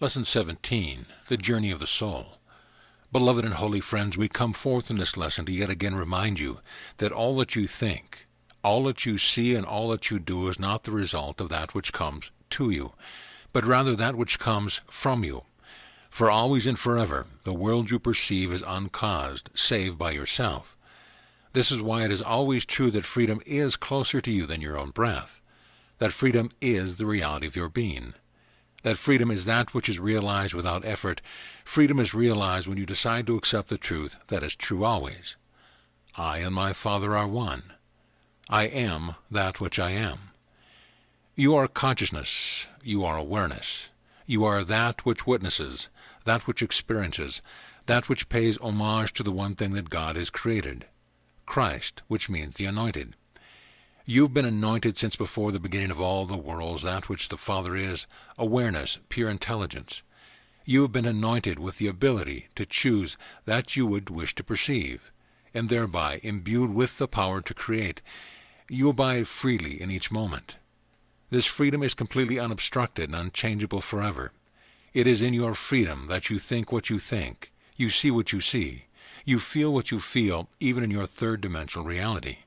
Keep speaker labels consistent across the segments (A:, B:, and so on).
A: Lesson 17, The Journey of the Soul. Beloved and holy friends, we come forth in this lesson to yet again remind you that all that you think, all that you see, and all that you do is not the result of that which comes to you, but rather that which comes from you. For always and forever, the world you perceive is uncaused, save by yourself. This is why it is always true that freedom is closer to you than your own breath, that freedom is the reality of your being. That freedom is that which is realized without effort. Freedom is realized when you decide to accept the truth that is true always. I and my Father are one. I am that which I am. You are consciousness. You are awareness. You are that which witnesses, that which experiences, that which pays homage to the one thing that God has created, Christ, which means the anointed. You've been anointed since before the beginning of all the worlds, that which the Father is, awareness, pure intelligence. You have been anointed with the ability to choose that you would wish to perceive, and thereby imbued with the power to create. You abide freely in each moment. This freedom is completely unobstructed and unchangeable forever. It is in your freedom that you think what you think, you see what you see, you feel what you feel, even in your third-dimensional reality.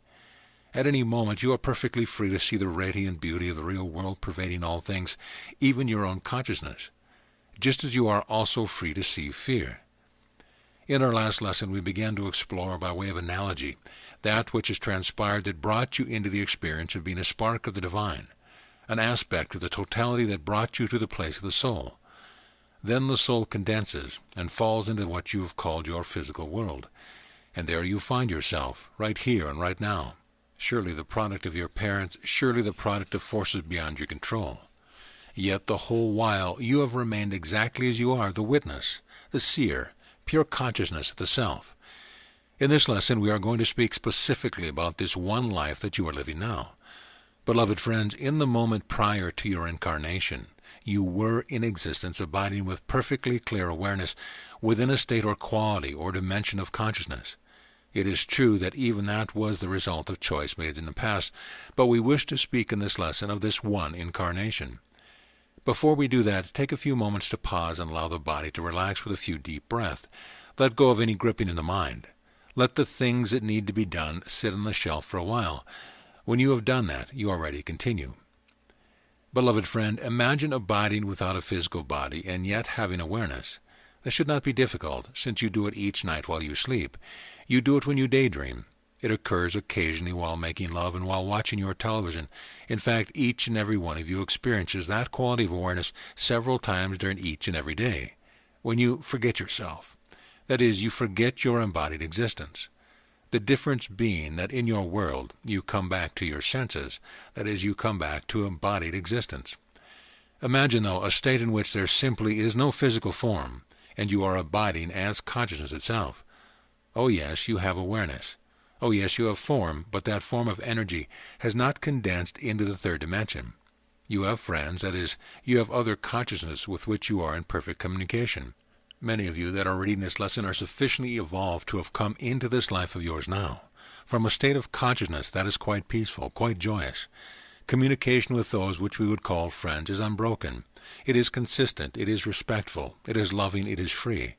A: At any moment, you are perfectly free to see the radiant beauty of the real world pervading all things, even your own consciousness, just as you are also free to see fear. In our last lesson, we began to explore, by way of analogy, that which has transpired that brought you into the experience of being a spark of the divine, an aspect of the totality that brought you to the place of the soul. Then the soul condenses and falls into what you have called your physical world, and there you find yourself, right here and right now. Surely the product of your parents, surely the product of forces beyond your control. Yet the whole while you have remained exactly as you are, the witness, the seer, pure consciousness, the self. In this lesson we are going to speak specifically about this one life that you are living now. Beloved friends, in the moment prior to your incarnation, you were in existence, abiding with perfectly clear awareness within a state or quality or dimension of consciousness. It is true that even that was the result of choice made in the past, but we wish to speak in this lesson of this one incarnation. Before we do that, take a few moments to pause and allow the body to relax with a few deep breaths. Let go of any gripping in the mind. Let the things that need to be done sit on the shelf for a while. When you have done that, you are ready to continue. Beloved friend, imagine abiding without a physical body and yet having awareness. This should not be difficult, since you do it each night while you sleep. You do it when you daydream. It occurs occasionally while making love and while watching your television. In fact, each and every one of you experiences that quality of awareness several times during each and every day. When you forget yourself, that is, you forget your embodied existence. The difference being that in your world you come back to your senses, that is, you come back to embodied existence. Imagine, though, a state in which there simply is no physical form, and you are abiding as consciousness itself. Oh yes, you have awareness. Oh yes, you have form, but that form of energy has not condensed into the third dimension. You have friends, that is, you have other consciousness with which you are in perfect communication. Many of you that are reading this lesson are sufficiently evolved to have come into this life of yours now, from a state of consciousness that is quite peaceful, quite joyous. Communication with those which we would call friends is unbroken. It is consistent, it is respectful, it is loving, it is free.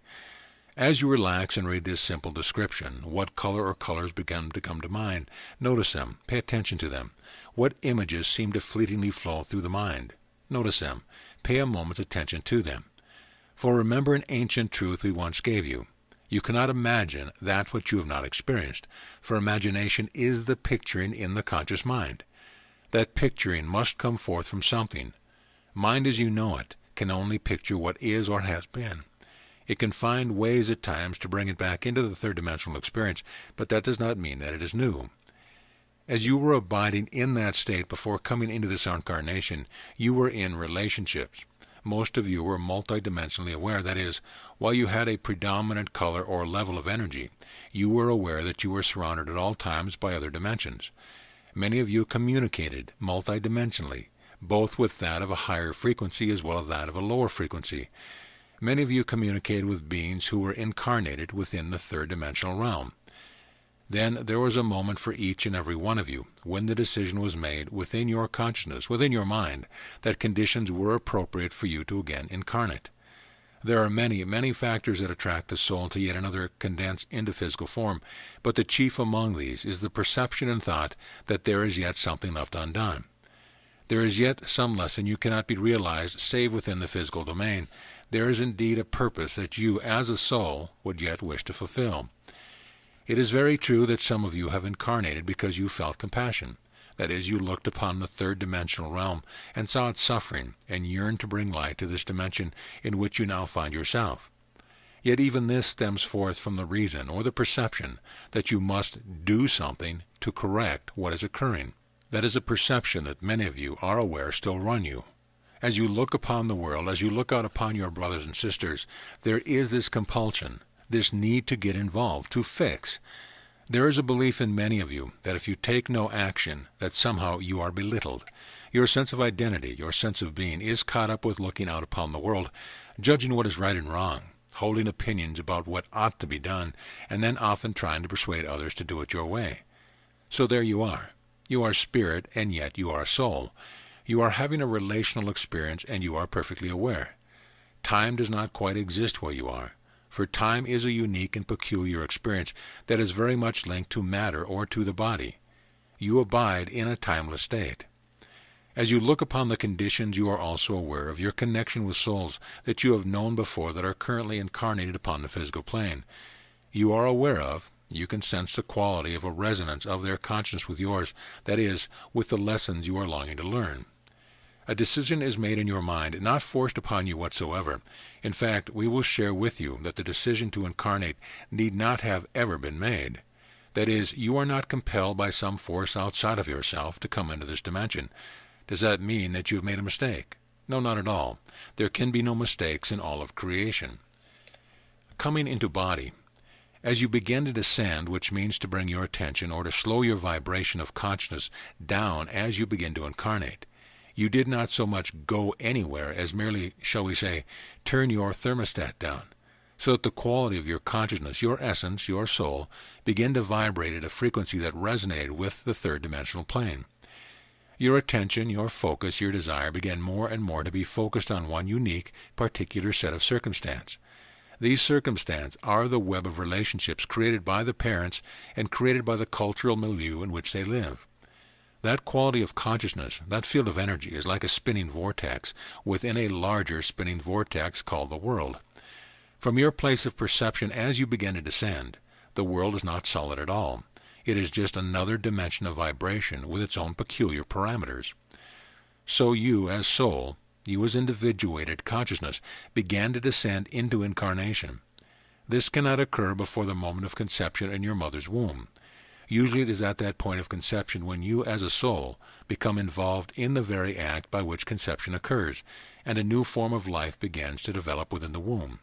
A: As you relax and read this simple description, what color or colors begin to come to mind? Notice them. Pay attention to them. What images seem to fleetingly flow through the mind? Notice them. Pay a moment's attention to them. For remember an ancient truth we once gave you. You cannot imagine that which you have not experienced, for imagination is the picturing in the conscious mind. That picturing must come forth from something. Mind as you know it can only picture what is or has been. It can find ways at times to bring it back into the third-dimensional experience, but that does not mean that it is new. As you were abiding in that state before coming into this incarnation, you were in relationships. Most of you were multidimensionally aware, that is, while you had a predominant color or level of energy, you were aware that you were surrounded at all times by other dimensions. Many of you communicated multidimensionally, both with that of a higher frequency as well as that of a lower frequency. Many of you communicated with beings who were incarnated within the third-dimensional realm. Then there was a moment for each and every one of you when the decision was made within your consciousness, within your mind, that conditions were appropriate for you to again incarnate. There are many, many factors that attract the soul to yet another condensed into physical form, but the chief among these is the perception and thought that there is yet something left undone. There is yet some lesson you cannot be realized save within the physical domain. There is indeed a purpose that you, as a soul, would yet wish to fulfill. It is very true that some of you have incarnated because you felt compassion. That is, you looked upon the third-dimensional realm and saw its suffering, and yearned to bring light to this dimension in which you now find yourself. Yet even this stems forth from the reason or the perception that you must do something to correct what is occurring. That is a perception that many of you are aware still run you. As you look upon the world, as you look out upon your brothers and sisters, there is this compulsion, this need to get involved, to fix. There is a belief in many of you that if you take no action, that somehow you are belittled. Your sense of identity, your sense of being, is caught up with looking out upon the world, judging what is right and wrong, holding opinions about what ought to be done, and then often trying to persuade others to do it your way. So there you are. You are spirit, and yet you are soul. You are having a relational experience, and you are perfectly aware. Time does not quite exist where you are, for time is a unique and peculiar experience that is very much linked to matter or to the body. You abide in a timeless state. As you look upon the conditions, you are also aware of your connection with souls that you have known before that are currently incarnated upon the physical plane. You are aware of, you can sense the quality of a resonance of their consciousness with yours, that is, with the lessons you are longing to learn. A decision is made in your mind, not forced upon you whatsoever. In fact, we will share with you that the decision to incarnate need not have ever been made. That is, you are not compelled by some force outside of yourself to come into this dimension. Does that mean that you have made a mistake? No, not at all. There can be no mistakes in all of creation. Coming into body. As you begin to descend, which means to bring your attention or to slow your vibration of consciousness down as you begin to incarnate, you did not so much go anywhere as merely, shall we say, turn your thermostat down, so that the quality of your consciousness, your essence, your soul, begin to vibrate at a frequency that resonated with the third-dimensional plane. Your attention, your focus, your desire began more and more to be focused on one unique, particular set of circumstance. These circumstances are the web of relationships created by the parents and created by the cultural milieu in which they live. That quality of consciousness, that field of energy, is like a spinning vortex within a larger spinning vortex called the world. From your place of perception as you begin to descend, the world is not solid at all. It is just another dimension of vibration with its own peculiar parameters. So you, as soul, you as individuated consciousness, began to descend into incarnation. This cannot occur before the moment of conception in your mother's womb. Usually it is at that point of conception when you, as a soul, become involved in the very act by which conception occurs, and a new form of life begins to develop within the womb.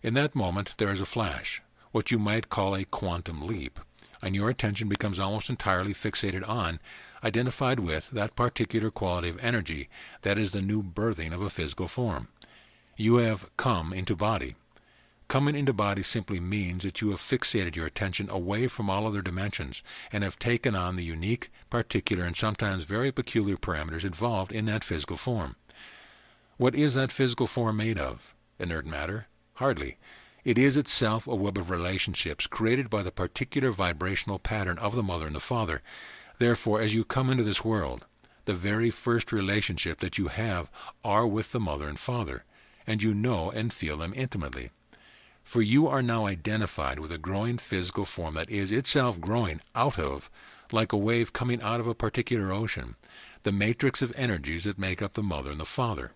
A: In that moment there is a flash, what you might call a quantum leap, and your attention becomes almost entirely fixated on, identified with, that particular quality of energy that is the new birthing of a physical form. You have come into body. Coming into body simply means that you have fixated your attention away from all other dimensions and have taken on the unique, particular, and sometimes very peculiar parameters involved in that physical form. What is that physical form made of? Inert matter? Hardly. It is itself a web of relationships created by the particular vibrational pattern of the mother and the father. Therefore, as you come into this world, the very first relationship that you have are with the mother and father, and you know and feel them intimately. For you are now identified with a growing physical form that is itself growing out of, like a wave coming out of a particular ocean, the matrix of energies that make up the mother and the father.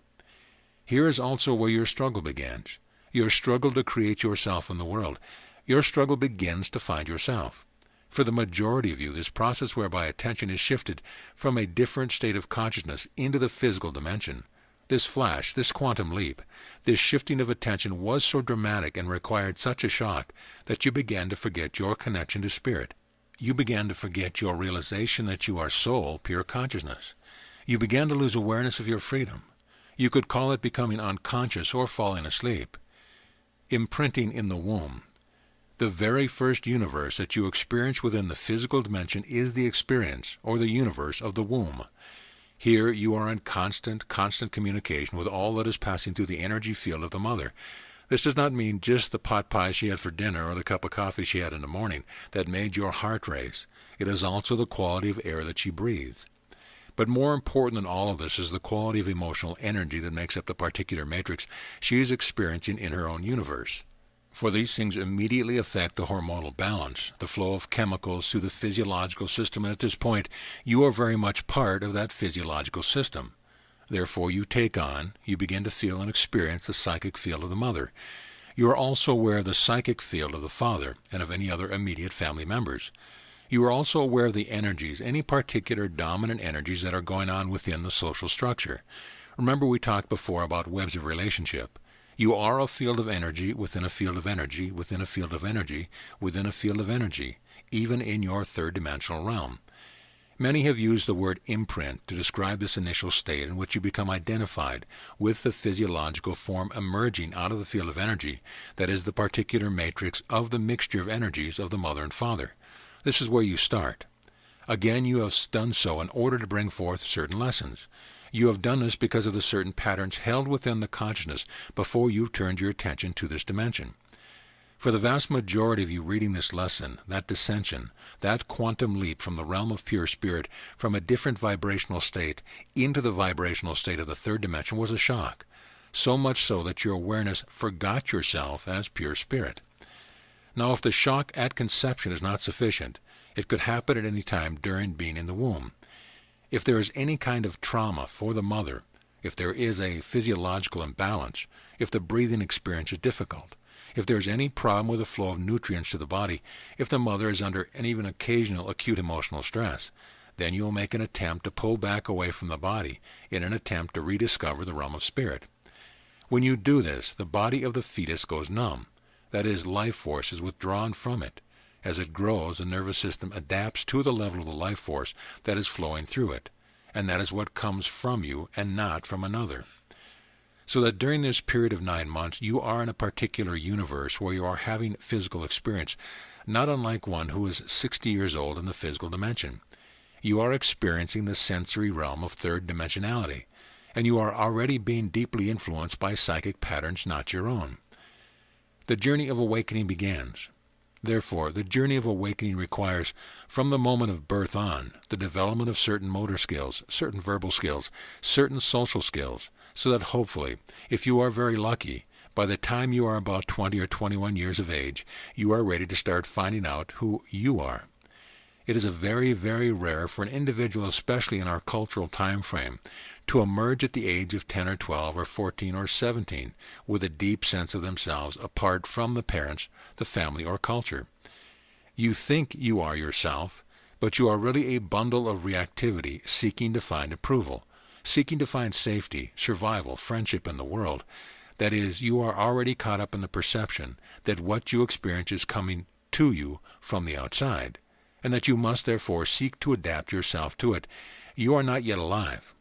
A: Here is also where your struggle begins. Your struggle to create yourself in the world. Your struggle begins to find yourself. For the majority of you, this process whereby attention is shifted from a different state of consciousness into the physical dimension, this flash, this quantum leap, this shifting of attention was so dramatic and required such a shock that you began to forget your connection to spirit. You began to forget your realization that you are soul, pure consciousness. You began to lose awareness of your freedom. You could call it becoming unconscious or falling asleep. Imprinting in the womb. The very first universe that you experience within the physical dimension is the experience, or the universe, of the womb. Here you are in constant communication with all that is passing through the energy field of the mother. This does not mean just the pot pie she had for dinner or the cup of coffee she had in the morning that made your heart race. It is also the quality of air that she breathes. But more important than all of this is the quality of emotional energy that makes up the particular matrix she is experiencing in her own universe. For these things immediately affect the hormonal balance, the flow of chemicals through the physiological system, and at this point, you are very much part of that physiological system. Therefore, you begin to feel and experience the psychic field of the mother. You are also aware of the psychic field of the father and of any other immediate family members. You are also aware of the energies, any particular dominant energies that are going on within the social structure. Remember, we talked before about webs of relationship. You are a field of energy within a field of energy within a field of energy within a field of energy, even in your third-dimensional realm. Many have used the word imprint to describe this initial state in which you become identified with the physiological form emerging out of the field of energy that is the particular matrix of the mixture of energies of the mother and father. This is where you start. Again, you have done so in order to bring forth certain lessons. You have done this because of the certain patterns held within the consciousness before you turned your attention to this dimension. For the vast majority of you reading this lesson, that descension, that quantum leap from the realm of pure spirit, from a different vibrational state into the vibrational state of the third dimension was a shock, so much so that your awareness forgot yourself as pure spirit. Now, if the shock at conception is not sufficient, it could happen at any time during being in the womb. If there is any kind of trauma for the mother, if there is a physiological imbalance, if the breathing experience is difficult, if there is any problem with the flow of nutrients to the body, if the mother is under an even occasional acute emotional stress, then you will make an attempt to pull back away from the body in an attempt to rediscover the realm of spirit. When you do this, the body of the fetus goes numb. That is, life force is withdrawn from it. As it grows, the nervous system adapts to the level of the life force that is flowing through it, and that is what comes from you and not from another. So that during this period of 9 months, you are in a particular universe where you are having physical experience, not unlike one who is 60 years old in the physical dimension. You are experiencing the sensory realm of third dimensionality, and you are already being deeply influenced by psychic patterns not your own. The journey of awakening begins. Therefore, the journey of awakening requires, from the moment of birth on, the development of certain motor skills, certain verbal skills, certain social skills, so that hopefully, if you are very lucky, by the time you are about 20 or 21 years of age, you are ready to start finding out who you are. It is very, very rare for an individual, especially in our cultural time frame, to emerge at the age of 10 or 12 or 14 or 17 with a deep sense of themselves apart from the parents, the family, or culture. You think you are yourself, but you are really a bundle of reactivity seeking to find approval, seeking to find safety, survival, friendship in the world. That is, you are already caught up in the perception that what you experience is coming to you from the outside, and that you must therefore seek to adapt yourself to it. You are not yet alive.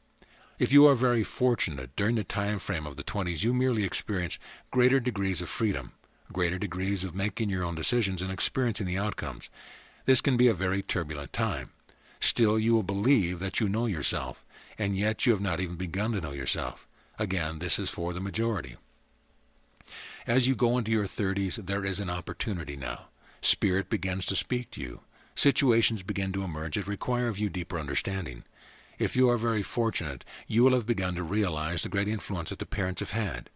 A: If you are very fortunate, during the time frame of the 20s, you merely experience greater degrees of freedom, greater degrees of making your own decisions and experiencing the outcomes. This can be a very turbulent time. Still, you will believe that you know yourself, and yet you have not even begun to know yourself. Again, this is for the majority. As you go into your 30s, there is an opportunity now. Spirit begins to speak to you. Situations begin to emerge that require of you deeper understanding. If you are very fortunate, you will have begun to realize the great influence that the parents have had.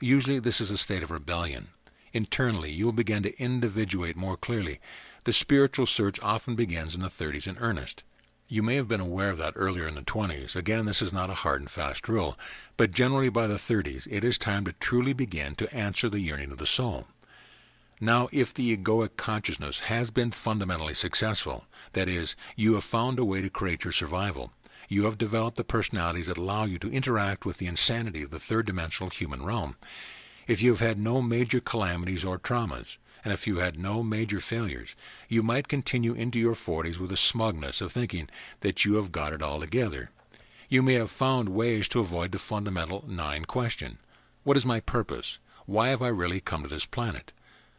A: Usually this is a state of rebellion. Internally, you will begin to individuate more clearly. The spiritual search often begins in the 30s in earnest. You may have been aware of that earlier in the 20s. Again, this is not a hard and fast rule, but generally by the 30s, it is time to truly begin to answer the yearning of the soul. Now, if the egoic consciousness has been fundamentally successful, that is, you have found a way to create your survival, you have developed the personalities that allow you to interact with the insanity of the third-dimensional human realm. If you have had no major calamities or traumas, and if you had no major failures, you might continue into your 40s with a smugness of thinking that you have got it all together. You may have found ways to avoid the fundamental 9 question. What is my purpose? Why have I really come to this planet?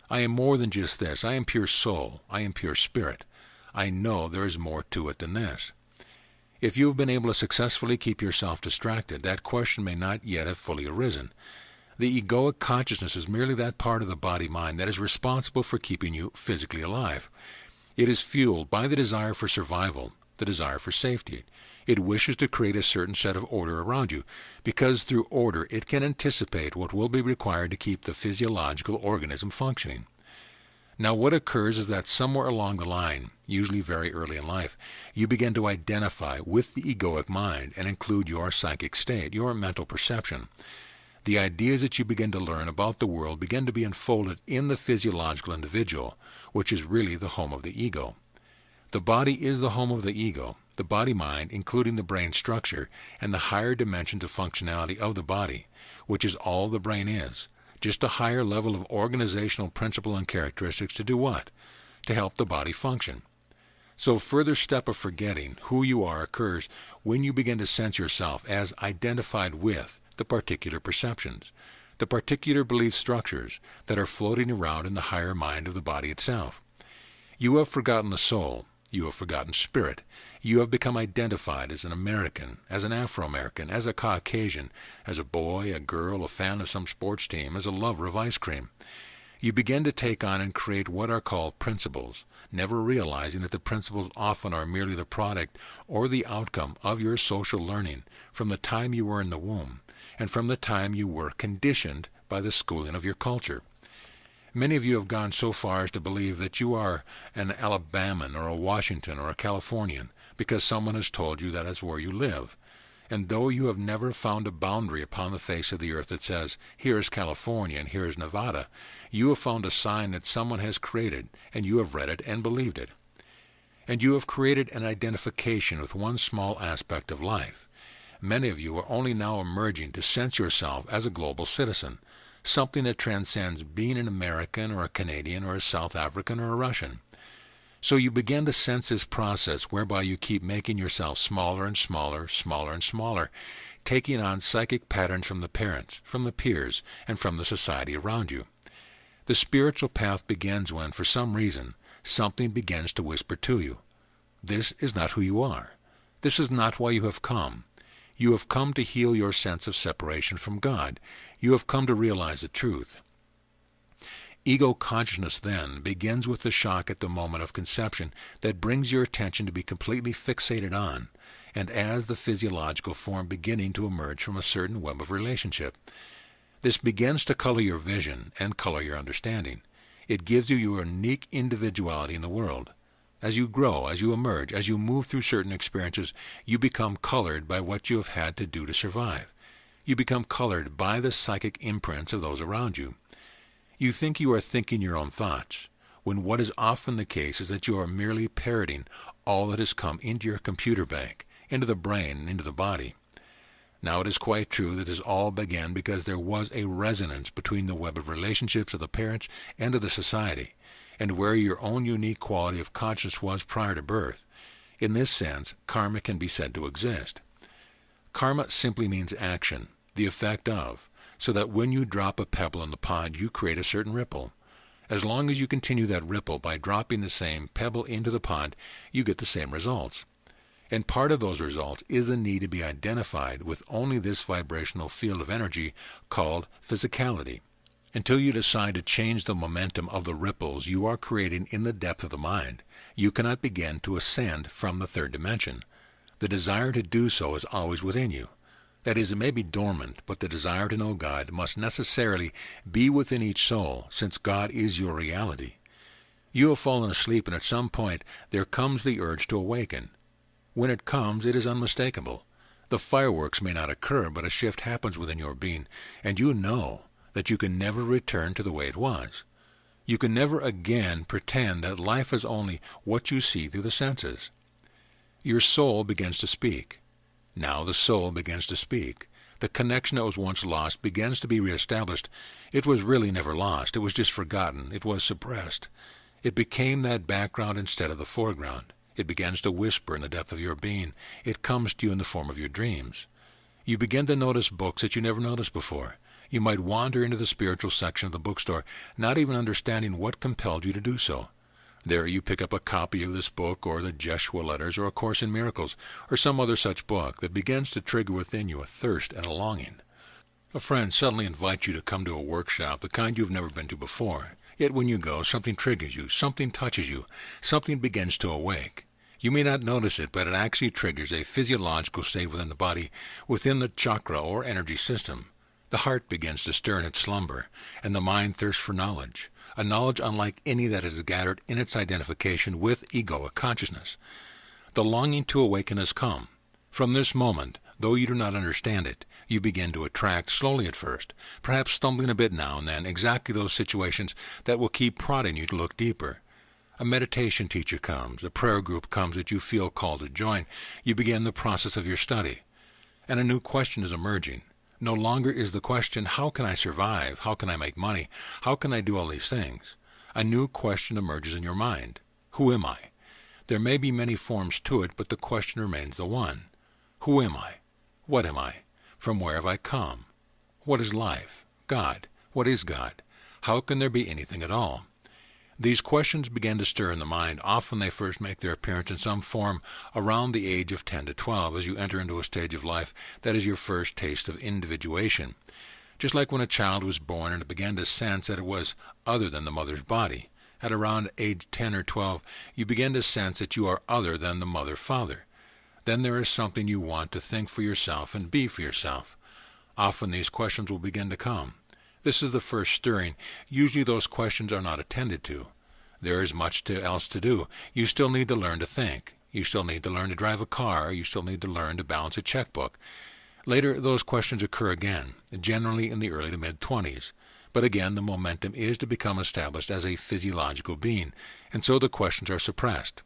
A: I am more than just this. I am pure soul. I am pure spirit. I know there is more to it than this. If you have been able to successfully keep yourself distracted, that question may not yet have fully arisen. The egoic consciousness is merely that part of the body-mind that is responsible for keeping you physically alive. It is fueled by the desire for survival, the desire for safety. It wishes to create a certain set of order around you, because through order it can anticipate what will be required to keep the physiological organism functioning. Now what occurs is that somewhere along the line, usually very early in life, you begin to identify with the egoic mind and include your psychic state, your mental perception. The ideas that you begin to learn about the world begin to be unfolded in the physiological individual, which is really the home of the ego. The body is the home of the ego, the body-mind, including the brain structure, and the higher dimensions of functionality of the body, which is all the brain is. Just a higher level of organizational principle and characteristics to do what? To help the body function. So a further step of forgetting who you are occurs when you begin to sense yourself as identified with the particular perceptions, the particular belief structures that are floating around in the higher mind of the body itself. You have forgotten the soul. You have forgotten spirit. You have become identified as an American, as an Afro-American, as a Caucasian, as a boy, a girl, a fan of some sports team, as a lover of ice cream. You begin to take on and create what are called principles, never realizing that the principles often are merely the product or the outcome of your social learning from the time you were in the womb and from the time you were conditioned by the schooling of your culture. Many of you have gone so far as to believe that you are an Alabaman or a Washington or a Californian because someone has told you that is where you live. And though you have never found a boundary upon the face of the earth that says, here is California and here is Nevada, you have found a sign that someone has created, and you have read it and believed it. And you have created an identification with one small aspect of life. Many of you are only now emerging to sense yourself as a global citizen, something that transcends being an American or a Canadian or a South African or a Russian. So you begin to sense this process whereby you keep making yourself smaller and smaller, smaller and smaller, taking on psychic patterns from the parents, from the peers, and from the society around you. The spiritual path begins when, for some reason, something begins to whisper to you, this is not who you are. This is not why you have come. You have come to heal your sense of separation from God. You have come to realize the truth. Ego consciousness, then, begins with the shock at the moment of conception that brings your attention to be completely fixated on, and as the physiological form beginning to emerge from a certain web of relationship. This begins to color your vision and color your understanding. It gives you your unique individuality in the world. As you grow, as you emerge, as you move through certain experiences, you become colored by what you have had to do to survive. You become colored by the psychic imprints of those around you. You think you are thinking your own thoughts, when what is often the case is that you are merely parroting all that has come into your computer bank, into the brain, and into the body. Now it is quite true that this all began because there was a resonance between the web of relationships of the parents and of the society, and where your own unique quality of consciousness was prior to birth. In this sense, karma can be said to exist. Karma simply means action, the effect of, so that when you drop a pebble in the pond, you create a certain ripple. As long as you continue that ripple by dropping the same pebble into the pond, you get the same results. And part of those results is a need to be identified with only this vibrational field of energy called physicality. Until you decide to change the momentum of the ripples you are creating in the depth of the mind, you cannot begin to ascend from the third dimension. The desire to do so is always within you. That is, it may be dormant, but the desire to know God must necessarily be within each soul, since God is your reality. You have fallen asleep, and at some point there comes the urge to awaken. When it comes, it is unmistakable. The fireworks may not occur, but a shift happens within your being, and you know that you can never return to the way it was. You can never again pretend that life is only what you see through the senses. Your soul begins to speak. Now the soul begins to speak. The connection that was once lost begins to be reestablished. It was really never lost. It was just forgotten. It was suppressed. It became that background instead of the foreground. It begins to whisper in the depth of your being. It comes to you in the form of your dreams. You begin to notice books that you never noticed before. You might wander into the spiritual section of the bookstore, not even understanding what compelled you to do so. There you pick up a copy of this book or the Jeshua Letters or A Course in Miracles or some other such book that begins to trigger within you a thirst and a longing. A friend suddenly invites you to come to a workshop, the kind you've never been to before. Yet when you go, something triggers you, something touches you, something begins to awake. You may not notice it, but it actually triggers a physiological state within the body, within the chakra or energy system. The heart begins to stir in its slumber, and the mind thirsts for knowledge, a knowledge unlike any that is gathered in its identification with egoic consciousness. The longing to awaken has come. From this moment, though you do not understand it, you begin to attract, slowly at first, perhaps stumbling a bit now and then, exactly those situations that will keep prodding you to look deeper. A meditation teacher comes, a prayer group comes that you feel called to join. You begin the process of your study, and a new question is emerging. No longer is the question, how can I survive? How can I make money? How can I do all these things? A new question emerges in your mind. Who am I? There may be many forms to it, but the question remains the one. Who am I? What am I? From where have I come? What is life? God? What is God? How can there be anything at all? These questions begin to stir in the mind. Often they first make their appearance in some form around the age of 10 to 12 as you enter into a stage of life that is your first taste of individuation. Just like when a child was born and it began to sense that it was other than the mother's body. At around age 10 or 12, you begin to sense that you are other than the mother-father. Then there is something you want to think for yourself and be for yourself. Often these questions will begin to come. This is the first stirring. Usually those questions are not attended to. There is much else to do. You still need to learn to think. You still need to learn to drive a car. You still need to learn to balance a checkbook. Later, those questions occur again, generally in the early to mid-20s. But again, the momentum is to become established as a physiological being, and so the questions are suppressed.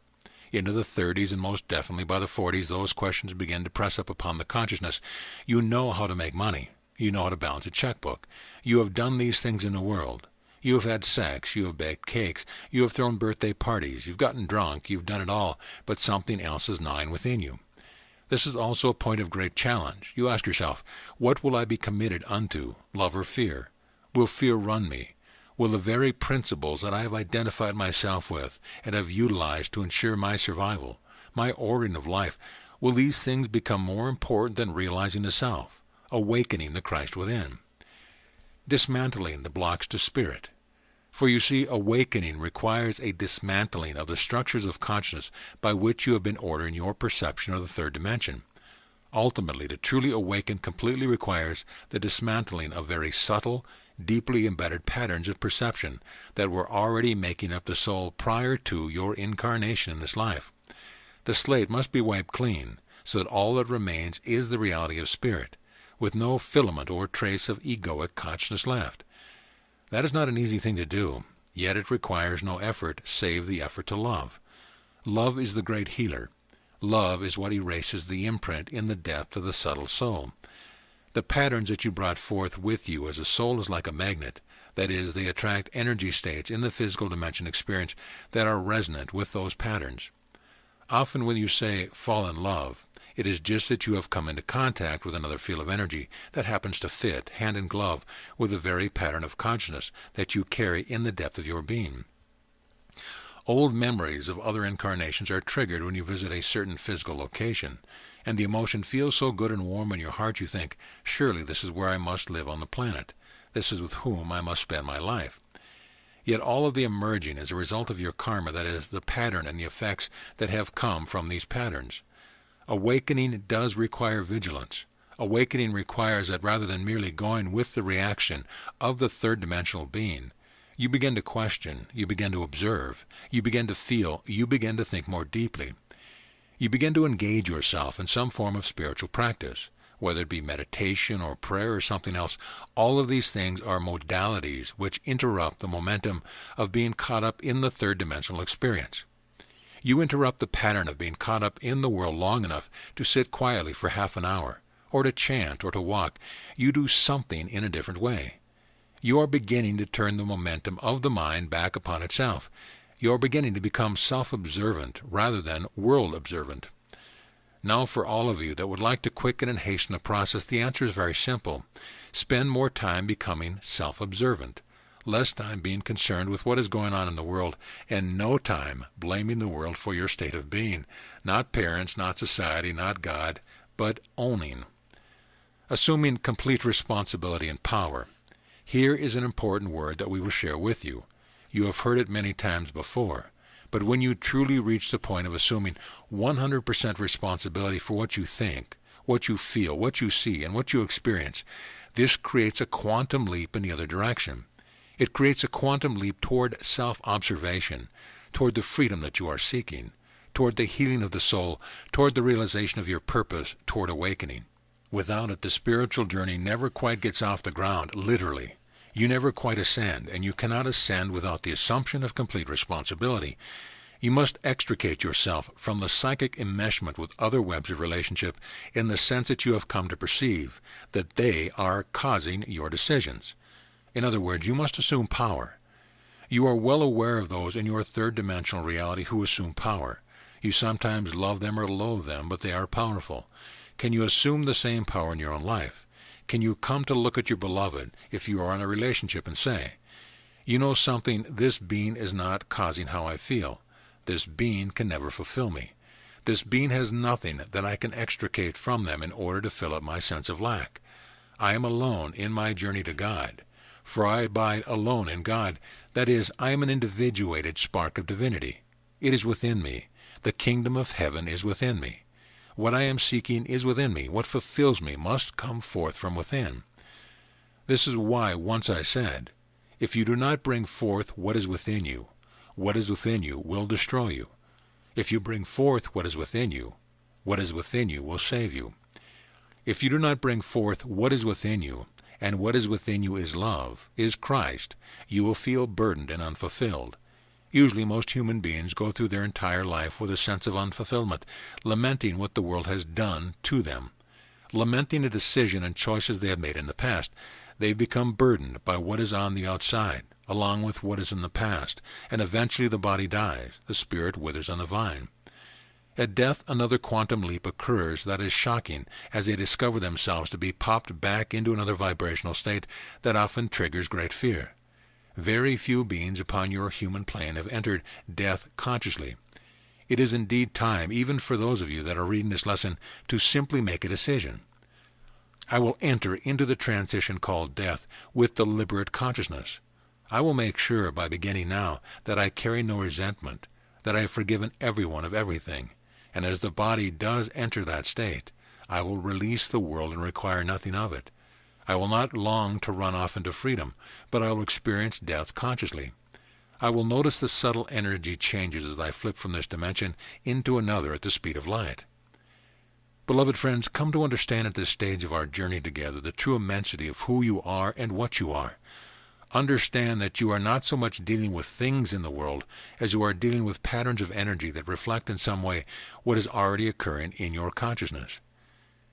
A: Into the 30s, and most definitely by the 40s, those questions begin to press up upon the consciousness. You know how to make money. You know how to balance a checkbook. You have done these things in the world. You have had sex. You have baked cakes. You have thrown birthday parties. You've gotten drunk. You've done it all, but something else is gnawing within you. This is also a point of great challenge. You ask yourself, what will I be committed unto, love or fear? Will fear run me? Will the very principles that I have identified myself with and have utilized to ensure my survival, my ordering of life, will these things become more important than realizing the self, awakening the Christ within? Dismantling the blocks to spirit. For you see, awakening requires a dismantling of the structures of consciousness by which you have been ordering your perception of the third dimension. Ultimately, to truly awaken completely requires the dismantling of very subtle, deeply embedded patterns of perception that were already making up the soul prior to your incarnation in this life. The slate must be wiped clean, so that all that remains is the reality of spirit, with no filament or trace of egoic consciousness left. That is not an easy thing to do, yet it requires no effort save the effort to love. Love is the great healer. Love is what erases the imprint in the depth of the subtle soul. The patterns that you brought forth with you as a soul is like a magnet. That is, they attract energy states in the physical dimension experience that are resonant with those patterns. Often when you say, fall in love, it is just that you have come into contact with another field of energy that happens to fit, hand in glove, with the very pattern of consciousness that you carry in the depth of your being. Old memories of other incarnations are triggered when you visit a certain physical location, and the emotion feels so good and warm in your heart you think, surely this is where I must live on the planet. This is with whom I must spend my life. Yet all of the emerging is a result of your karma, that is, the pattern and the effects that have come from these patterns. Awakening does require vigilance. Awakening requires that rather than merely going with the reaction of the third-dimensional being, you begin to question, you begin to observe, you begin to feel, you begin to think more deeply. You begin to engage yourself in some form of spiritual practice, whether it be meditation or prayer or something else. All of these things are modalities which interrupt the momentum of being caught up in the third-dimensional experience. You interrupt the pattern of being caught up in the world long enough to sit quietly for half an hour, or to chant, or to walk. You do something in a different way. You are beginning to turn the momentum of the mind back upon itself. You are beginning to become self-observant rather than world-observant. Now, for all of you that would like to quicken and hasten the process, the answer is very simple. Spend more time becoming self-observant. less time being concerned with what is going on in the world, and no time blaming the world for your state of being. Not parents, not society, not God, but owning. Assuming complete responsibility and power. Here is an important word that we will share with you. You have heard it many times before. But when you truly reach the point of assuming 100% responsibility for what you think, what you feel, what you see, and what you experience, this creates a quantum leap in the other direction. It creates a quantum leap toward self-observation, toward the freedom that you are seeking, toward the healing of the soul, toward the realization of your purpose, toward awakening. Without it, the spiritual journey never quite gets off the ground, literally. You never quite ascend, and you cannot ascend without the assumption of complete responsibility. You must extricate yourself from the psychic enmeshment with other webs of relationship in the sense that you have come to perceive that they are causing your decisions. In other words, you must assume power. You are well aware of those in your third-dimensional reality who assume power. You sometimes love them or loathe them, but they are powerful. Can you assume the same power in your own life? Can you come to look at your beloved, if you are in a relationship, and say, you know something, this being is not causing how I feel. This being can never fulfill me. This being has nothing that I can extricate from them in order to fill up my sense of lack. I am alone in my journey to God, for I abide alone in God. That is, I am an individuated spark of divinity. It is within me. The kingdom of heaven is within me. What I am seeking is within me. What fulfills me must come forth from within. This is why once I said, if you do not bring forth what is within you will destroy you. If you bring forth what is within you will save you. If you do not bring forth what is within you, and what is within you is love, is Christ, you will feel burdened and unfulfilled. Usually most human beings go through their entire life with a sense of unfulfillment, lamenting what the world has done to them, lamenting a decision and choices they have made in the past. They've become burdened by what is on the outside, along with what is in the past, and eventually the body dies, the spirit withers on the vine. At death, another quantum leap occurs that is shocking as they discover themselves to be popped back into another vibrational state that often triggers great fear. Very few beings upon your human plane have entered death consciously. It is indeed time, even for those of you that are reading this lesson, to simply make a decision. I will enter into the transition called death with deliberate consciousness. I will make sure by beginning now that I carry no resentment, that I have forgiven everyone of everything, and as the body does enter that state, I will release the world and require nothing of it. I will not long to run off into freedom, but I will experience death consciously. I will notice the subtle energy changes as I flip from this dimension into another at the speed of light. Beloved friends, come to understand at this stage of our journey together the true immensity of who you are and what you are. Understand that you are not so much dealing with things in the world as you are dealing with patterns of energy that reflect in some way what is already occurring in your consciousness.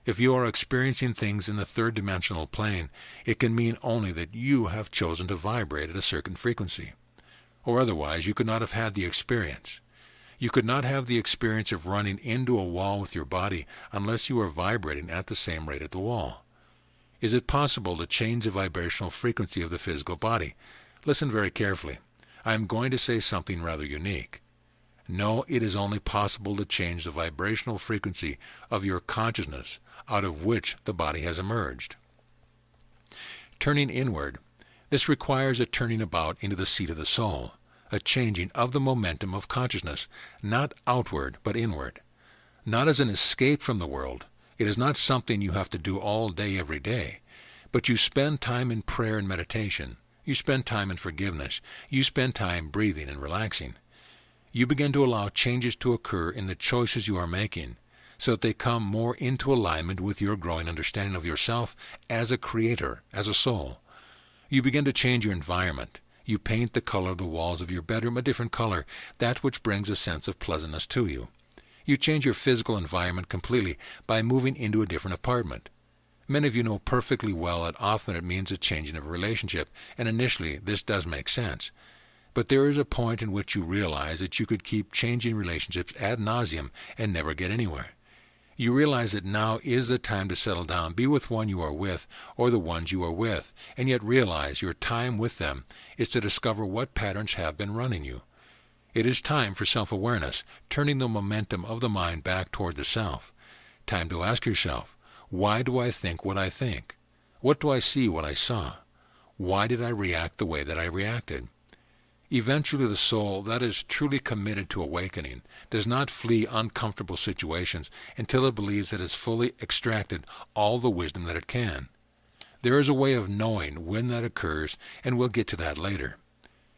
A: If you are experiencing things in the third-dimensional plane, it can mean only that you have chosen to vibrate at a certain frequency. Or otherwise, you could not have had the experience. You could not have the experience of running into a wall with your body unless you are vibrating at the same rate at the wall. Is it possible to change the vibrational frequency of the physical body? Listen very carefully. I am going to say something rather unique. No, it is only possible to change the vibrational frequency of your consciousness, out of which the body has emerged. Turning inward. This requires a turning about into the seat of the soul, a changing of the momentum of consciousness, not outward but inward. Not as an escape from the world. It is not something you have to do all day every day, but you spend time in prayer and meditation. You spend time in forgiveness. You spend time breathing and relaxing. You begin to allow changes to occur in the choices you are making, so that they come more into alignment with your growing understanding of yourself as a creator, as a soul. You begin to change your environment. You paint the color of the walls of your bedroom a different color, that which brings a sense of pleasantness to you. You change your physical environment completely by moving into a different apartment. Many of you know perfectly well that often it means a changing of a relationship, and initially this does make sense. But there is a point in which you realize that you could keep changing relationships ad nauseum and never get anywhere. You realize that now is the time to settle down, be with one you are with, or the ones you are with, and yet realize your time with them is to discover what patterns have been running you. It is time for self-awareness, turning the momentum of the mind back toward the self. Time to ask yourself, why do I think what I think? What do I see what I saw? Why did I react the way that I reacted? Eventually the soul that is truly committed to awakening does not flee uncomfortable situations until it believes that it has fully extracted all the wisdom that it can. There is a way of knowing when that occurs, and we'll get to that later.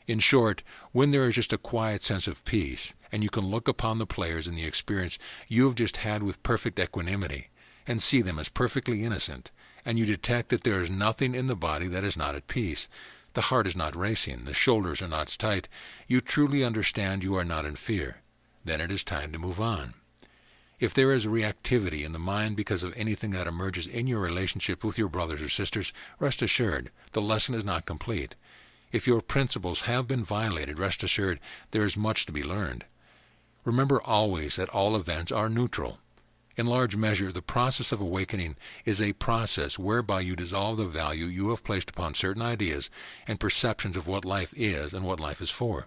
A: In short, when there is just a quiet sense of peace, and you can look upon the players in the experience you have just had with perfect equanimity, and see them as perfectly innocent, and you detect that there is nothing in the body that is not at peace, the heart is not racing, the shoulders are not tight, you truly understand you are not in fear. Then it is time to move on. If there is reactivity in the mind because of anything that emerges in your relationship with your brothers or sisters, rest assured, the lesson is not complete. If your principles have been violated, rest assured, there is much to be learned. Remember always that all events are neutral. In large measure, the process of awakening is a process whereby you dissolve the value you have placed upon certain ideas and perceptions of what life is and what life is for.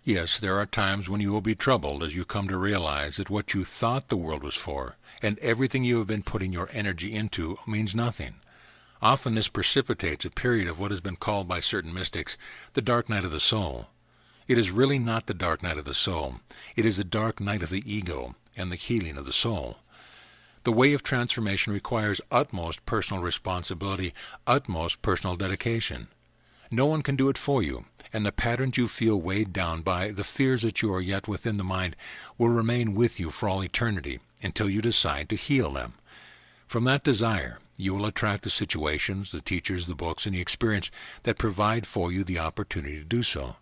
A: Yes, there are times when you will be troubled as you come to realize that what you thought the world was for and everything you have been putting your energy into means nothing. Often this precipitates a period of what has been called by certain mystics the dark night of the soul. It is really not the dark night of the soul. It is the dark night of the ego and the healing of the soul. The way of transformation requires utmost personal responsibility, utmost personal dedication. No one can do it for you, and the patterns you feel weighed down by, the fears that you are yet within the mind, will remain with you for all eternity until you decide to heal them. From that desire, you will attract the situations, the teachers, the books, and the experience that provide for you the opportunity to do so.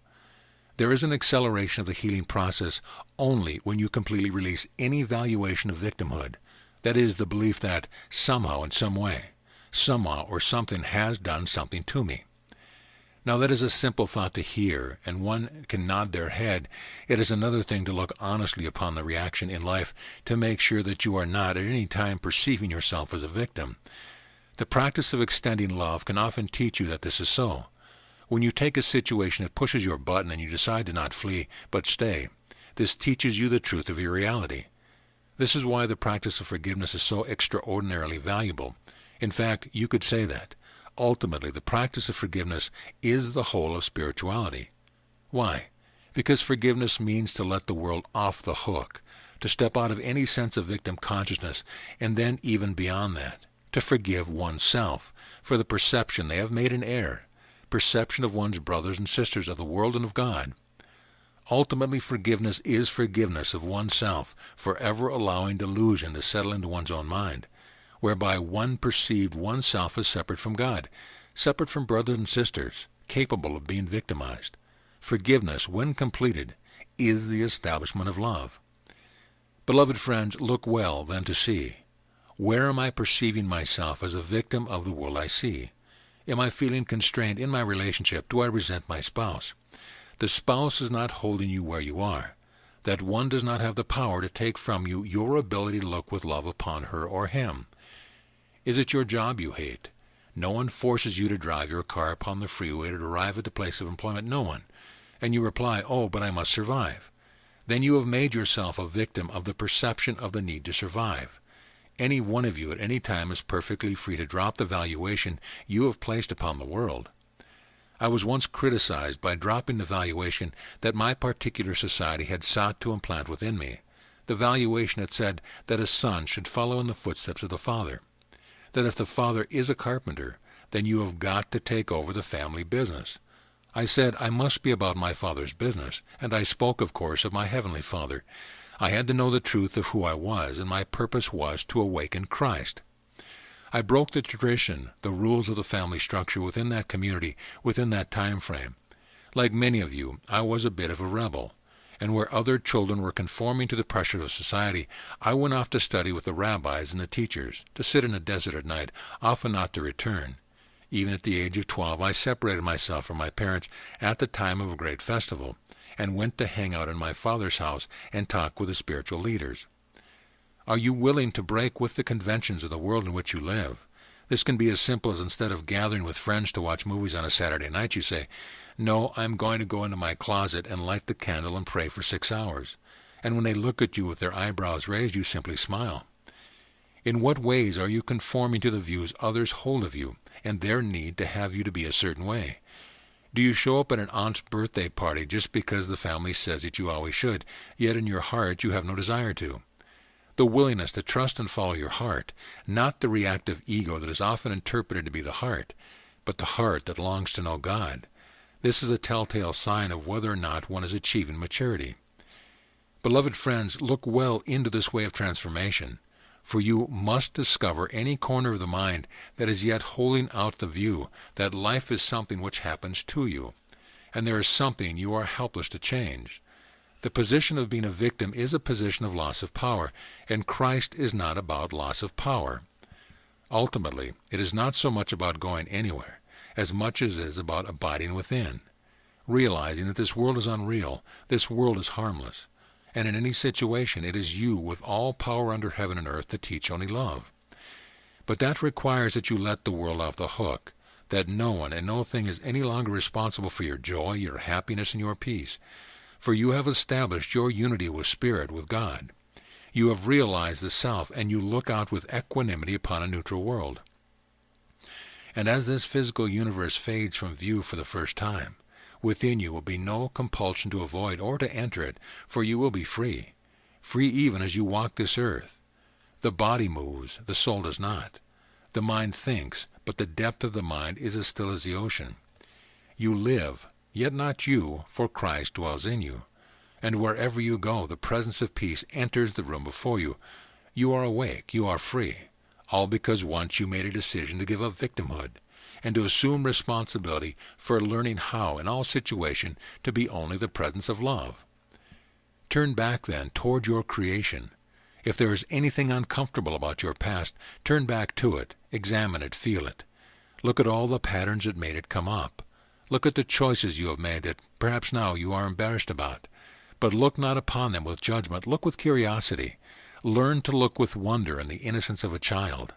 A: There is an acceleration of the healing process only when you completely release any valuation of victimhood. That is the belief that somehow, in some way, somehow or something has done something to me. Now that is a simple thought to hear, and one can nod their head. It is another thing to look honestly upon the reaction in life to make sure that you are not at any time perceiving yourself as a victim. The practice of extending love can often teach you that this is so. When you take a situation that pushes your button and you decide to not flee, but stay, this teaches you the truth of your reality. This is why the practice of forgiveness is so extraordinarily valuable. In fact, you could say that. Ultimately, the practice of forgiveness is the whole of spirituality. Why? Because forgiveness means to let the world off the hook, to step out of any sense of victim consciousness, and then even beyond that, to forgive oneself for the perception they have made in error, perception of one's brothers and sisters, of the world and of God. Ultimately, forgiveness is forgiveness of oneself for ever allowing delusion to settle into one's own mind, whereby one perceived oneself as separate from God, separate from brothers and sisters, capable of being victimized. Forgiveness, when completed, is the establishment of love. Beloved friends, look well then to see. Where am I perceiving myself as a victim of the world I see? Am I feeling constrained in my relationship? Do I resent my spouse? The spouse is not holding you where you are. That one does not have the power to take from you your ability to look with love upon her or him. Is it your job you hate? No one forces you to drive your car upon the freeway to arrive at the place of employment. No one. And you reply, "Oh, but I must survive." Then you have made yourself a victim of the perception of the need to survive. Any one of you at any time is perfectly free to drop the valuation you have placed upon the world. I was once criticized by dropping the valuation that my particular society had sought to implant within me, the valuation that said that a son should follow in the footsteps of the father, that if the father is a carpenter, then you have got to take over the family business. I said I must be about my Father's business, and I spoke, of course, of my Heavenly Father. I had to know the truth of who I was, and my purpose was to awaken Christ. I broke the tradition, the rules of the family structure within that community, within that time frame. Like many of you, I was a bit of a rebel, and where other children were conforming to the pressure of society, I went off to study with the rabbis and the teachers, to sit in a desert at night, often not to return. Even at the age of 12, I separated myself from my parents at the time of a great festival, and went to hang out in my father's house and talk with the spiritual leaders. Are you willing to break with the conventions of the world in which you live? This can be as simple as, instead of gathering with friends to watch movies on a Saturday night, you say, "No, I'm going to go into my closet and light the candle and pray for 6 hours." And when they look at you with their eyebrows raised, you simply smile. In what ways are you conforming to the views others hold of you and their need to have you to be a certain way? Do you show up at an aunt's birthday party just because the family says that you always should, yet in your heart you have no desire to? The willingness to trust and follow your heart, not the reactive ego that is often interpreted to be the heart, but the heart that longs to know God. This is a telltale sign of whether or not one is achieving maturity. Beloved friends, look well into this way of transformation, for you must discover any corner of the mind that is yet holding out the view that life is something which happens to you, and there is something you are helpless to change. The position of being a victim is a position of loss of power, and Christ is not about loss of power. Ultimately, it is not so much about going anywhere, as much as it is about abiding within, realizing that this world is unreal, this world is harmless, and in any situation it is you with all power under heaven and earth to teach only love. But that requires that you let the world off the hook, that no one and no thing is any longer responsible for your joy, your happiness, and your peace. For you have established your unity with Spirit, with God. You have realized the self, and you look out with equanimity upon a neutral world. And as this physical universe fades from view for the first time, within you will be no compulsion to avoid or to enter it, for you will be free, free even as you walk this earth. The body moves, the soul does not. The mind thinks, but the depth of the mind is as still as the ocean. You live, yet not you, for Christ dwells in you. And wherever you go, the presence of peace enters the room before you. You are awake, you are free, all because once you made a decision to give up victimhood, and to assume responsibility for learning how, in all situation, to be only the presence of love. Turn back, then, toward your creation. If there is anything uncomfortable about your past, turn back to it, examine it, feel it. Look at all the patterns that made it come up. Look at the choices you have made that perhaps now you are embarrassed about. But look not upon them with judgment. Look with curiosity. Learn to look with wonder and the innocence of a child.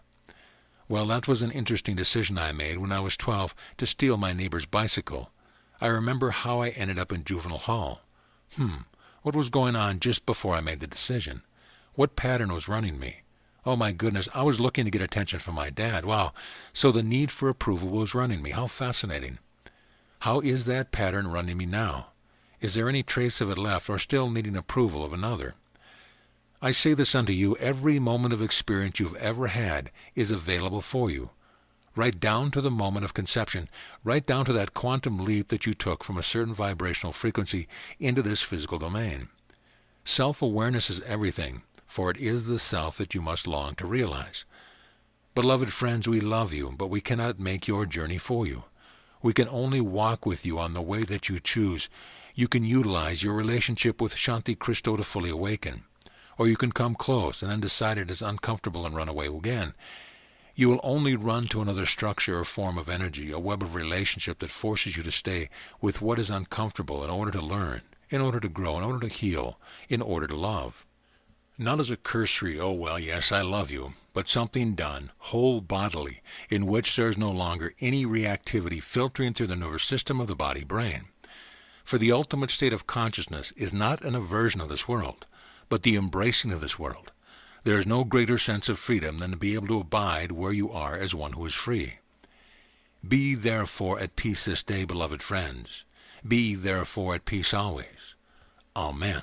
A: Well, that was an interesting decision I made when I was 12 to steal my neighbor's bicycle. I remember how I ended up in juvenile hall. What was going on just before I made the decision? What pattern was running me? Oh my goodness, I was looking to get attention from my dad. Wow, so the need for approval was running me. How fascinating. How is that pattern running me now? Is there any trace of it left, or still needing approval of another? I say this unto you, every moment of experience you've ever had is available for you. Right down to the moment of conception, right down to that quantum leap that you took from a certain vibrational frequency into this physical domain. Self-awareness is everything, for it is the self that you must long to realize. Beloved friends, we love you, but we cannot make your journey for you. We can only walk with you on the way that you choose. You can utilize your relationship with Shanti Christo to fully awaken. Or you can come close and then decide it is uncomfortable and run away again. You will only run to another structure or form of energy, a web of relationship that forces you to stay with what is uncomfortable in order to learn, in order to grow, in order to heal, in order to love. Not as a cursory, oh well, yes, I love you, but something done, whole bodily, in which there is no longer any reactivity filtering through the nervous system of the body-brain. For the ultimate state of consciousness is not an aversion of this world, but the embracing of this world. There is no greater sense of freedom than to be able to abide where you are as one who is free. Be ye therefore at peace this day, beloved friends. Be ye therefore at peace always. Amen.